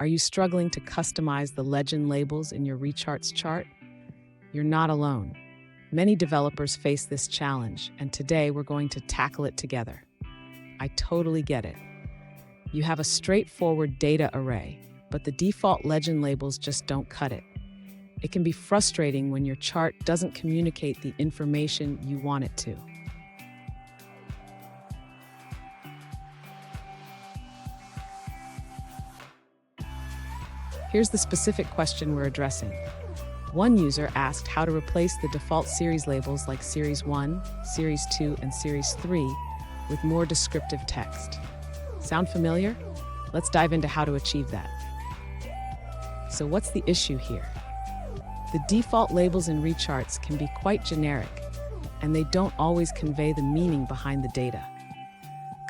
Are you struggling to customize the legend labels in your Recharts chart? You're not alone. Many developers face this challenge, and today we're going to tackle it together. I totally get it. You have a straightforward data array, but the default legend labels just don't cut it. It can be frustrating when your chart doesn't communicate the information you want it to. Here's the specific question we're addressing. One user asked how to replace the default series labels like Series 1, Series 2, and Series 3 with more descriptive text. Sound familiar? Let's dive into how to achieve that. So what's the issue here? The default labels in Recharts can be quite generic, and they don't always convey the meaning behind the data.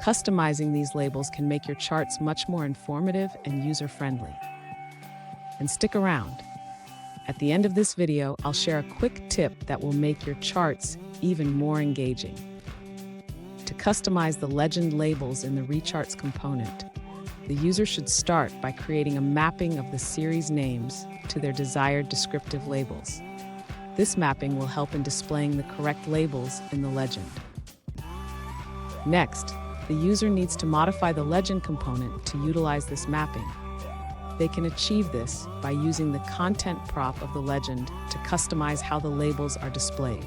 Customizing these labels can make your charts much more informative and user-friendly. And stick around. At the end of this video, I'll share a quick tip that will make your charts even more engaging. To customize the legend labels in the Recharts component, the user should start by creating a mapping of the series names to their desired descriptive labels. This mapping will help in displaying the correct labels in the legend. Next, the user needs to modify the legend component to utilize this mapping. They can achieve this by using the content prop of the legend to customize how the labels are displayed.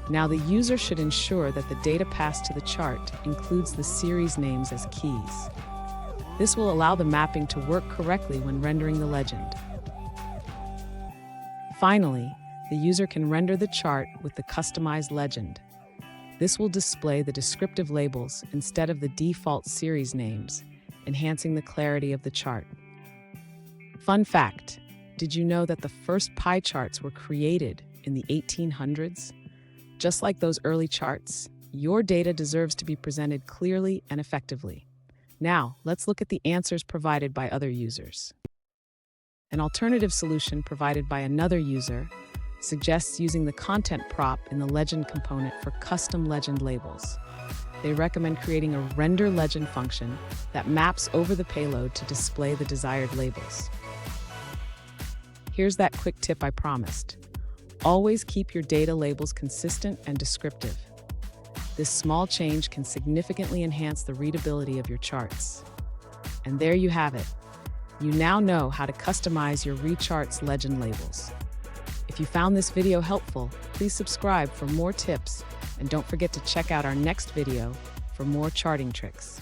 Now, the user should ensure that the data passed to the chart includes the series names as keys. This will allow the mapping to work correctly when rendering the legend. Finally, the user can render the chart with the customized legend. This will display the descriptive labels instead of the default series names, enhancing the clarity of the chart. Fun fact, did you know that the first pie charts were created in the 1800s? Just like those early charts, your data deserves to be presented clearly and effectively. Now, let's look at the answers provided by other users. An alternative solution provided by another user suggests using the content prop in the legend component for custom legend labels. They recommend creating a render legend function that maps over the payload to display the desired labels. Here's that quick tip I promised. Always keep your data labels consistent and descriptive. This small change can significantly enhance the readability of your charts. And there you have it. You now know how to customize your Recharts legend labels. If you found this video helpful, please subscribe for more tips, and don't forget to check out our next video for more charting tricks.